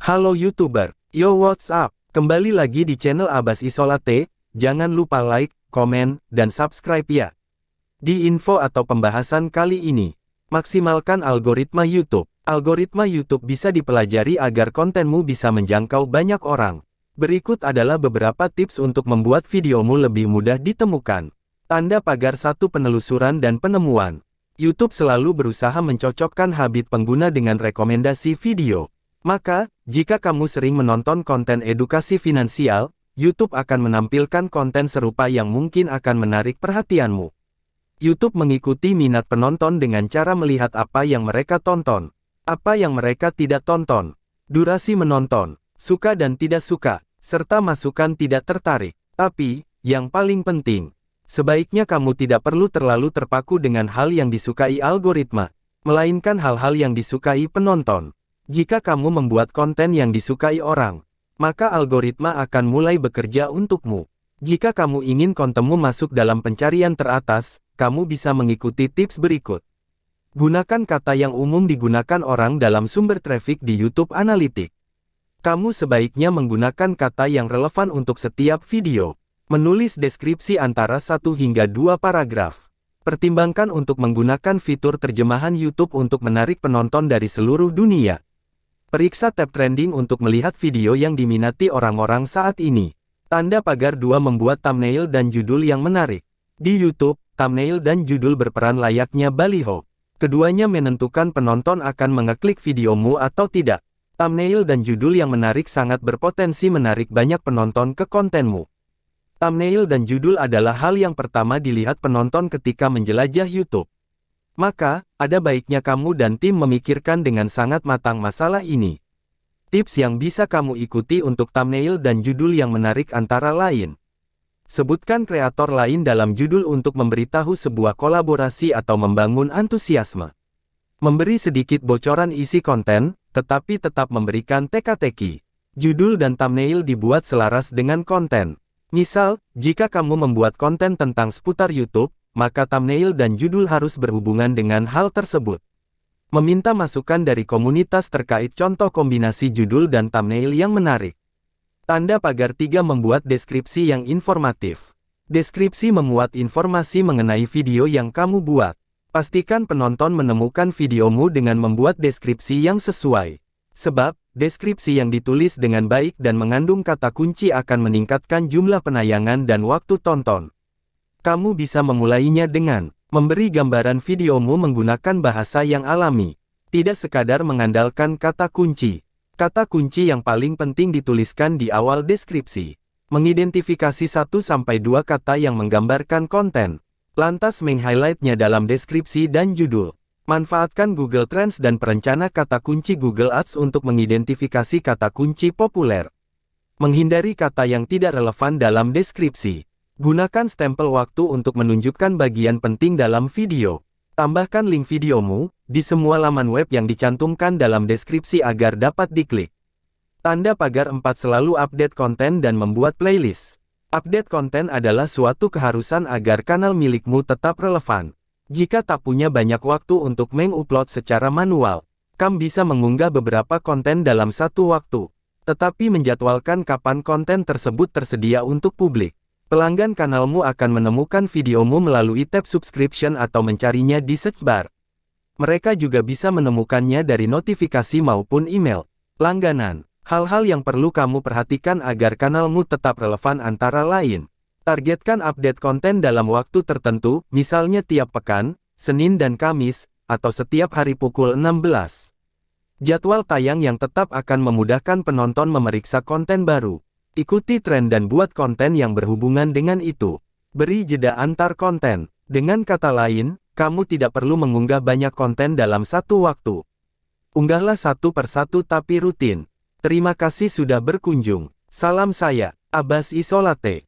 Halo YouTuber, yo what's up? Kembali lagi di channel Abbas Isolate, jangan lupa like, komen, dan subscribe ya. Di info atau pembahasan kali ini, maksimalkan algoritma YouTube. Algoritma YouTube bisa dipelajari agar kontenmu bisa menjangkau banyak orang. Berikut adalah beberapa tips untuk membuat videomu lebih mudah ditemukan. Tanda pagar 1 penelusuran dan penemuan. YouTube selalu berusaha mencocokkan habit pengguna dengan rekomendasi video. Maka, jika kamu sering menonton konten edukasi finansial, YouTube akan menampilkan konten serupa yang mungkin akan menarik perhatianmu. YouTube mengikuti minat penonton dengan cara melihat apa yang mereka tonton, apa yang mereka tidak tonton, durasi menonton, suka dan tidak suka, serta masukan tidak tertarik. Tapi, yang paling penting, sebaiknya kamu tidak perlu terlalu terpaku dengan hal yang disukai algoritma, melainkan hal-hal yang disukai penonton. Jika kamu membuat konten yang disukai orang, maka algoritma akan mulai bekerja untukmu. Jika kamu ingin kontenmu masuk dalam pencarian teratas, kamu bisa mengikuti tips berikut. Gunakan kata yang umum digunakan orang dalam sumber traffic di YouTube Analytics. Kamu sebaiknya menggunakan kata yang relevan untuk setiap video. Menulis deskripsi antara 1 hingga 2 paragraf. Pertimbangkan untuk menggunakan fitur terjemahan YouTube untuk menarik penonton dari seluruh dunia. Periksa tab trending untuk melihat video yang diminati orang-orang saat ini. Tanda pagar 2 membuat thumbnail dan judul yang menarik. Di YouTube, thumbnail dan judul berperan layaknya baliho. Keduanya menentukan penonton akan mengeklik videomu atau tidak. Thumbnail dan judul yang menarik sangat berpotensi menarik banyak penonton ke kontenmu. Thumbnail dan judul adalah hal yang pertama dilihat penonton ketika menjelajah YouTube. Maka, ada baiknya kamu dan tim memikirkan dengan sangat matang masalah ini. Tips yang bisa kamu ikuti untuk thumbnail dan judul yang menarik antara lain. Sebutkan kreator lain dalam judul untuk memberitahu sebuah kolaborasi atau membangun antusiasme. Memberi sedikit bocoran isi konten, tetapi tetap memberikan teka-teki. Judul dan thumbnail dibuat selaras dengan konten. Misal, jika kamu membuat konten tentang seputar YouTube, maka thumbnail dan judul harus berhubungan dengan hal tersebut. Meminta masukan dari komunitas terkait contoh kombinasi judul dan thumbnail yang menarik. Tanda pagar 3 membuat deskripsi yang informatif. Deskripsi memuat informasi mengenai video yang kamu buat. Pastikan penonton menemukan videomu dengan membuat deskripsi yang sesuai. Sebab, deskripsi yang ditulis dengan baik dan mengandung kata kunci akan meningkatkan jumlah penayangan dan waktu tonton. Kamu bisa memulainya dengan memberi gambaran videomu menggunakan bahasa yang alami. Tidak sekadar mengandalkan kata kunci. Kata kunci yang paling penting dituliskan di awal deskripsi. Mengidentifikasi 1-2 kata yang menggambarkan konten. Lantas meng-highlight-nya dalam deskripsi dan judul. Manfaatkan Google Trends dan perencana kata kunci Google Ads untuk mengidentifikasi kata kunci populer. Menghindari kata yang tidak relevan dalam deskripsi. Gunakan stempel waktu untuk menunjukkan bagian penting dalam video. Tambahkan link videomu di semua laman web yang dicantumkan dalam deskripsi agar dapat diklik. Tanda pagar 4 selalu update konten dan membuat playlist. Update konten adalah suatu keharusan agar kanal milikmu tetap relevan. Jika tak punya banyak waktu untuk mengupload secara manual, kamu bisa mengunggah beberapa konten dalam satu waktu. Tetapi menjadwalkan kapan konten tersebut tersedia untuk publik. Pelanggan kanalmu akan menemukan videomu melalui tab subscription atau mencarinya di search bar. Mereka juga bisa menemukannya dari notifikasi maupun email. Langganan. Hal-hal yang perlu kamu perhatikan agar kanalmu tetap relevan antara lain. Targetkan update konten dalam waktu tertentu, misalnya tiap pekan, Senin dan Kamis, atau setiap hari pukul 16. Jadwal tayang yang tetap akan memudahkan penonton memeriksa konten baru. Ikuti tren dan buat konten yang berhubungan dengan itu. Beri jeda antar konten. Dengan kata lain, kamu tidak perlu mengunggah banyak konten dalam satu waktu. Unggahlah satu persatu tapi rutin. Terima kasih sudah berkunjung. Salam saya, Abbas Isolate.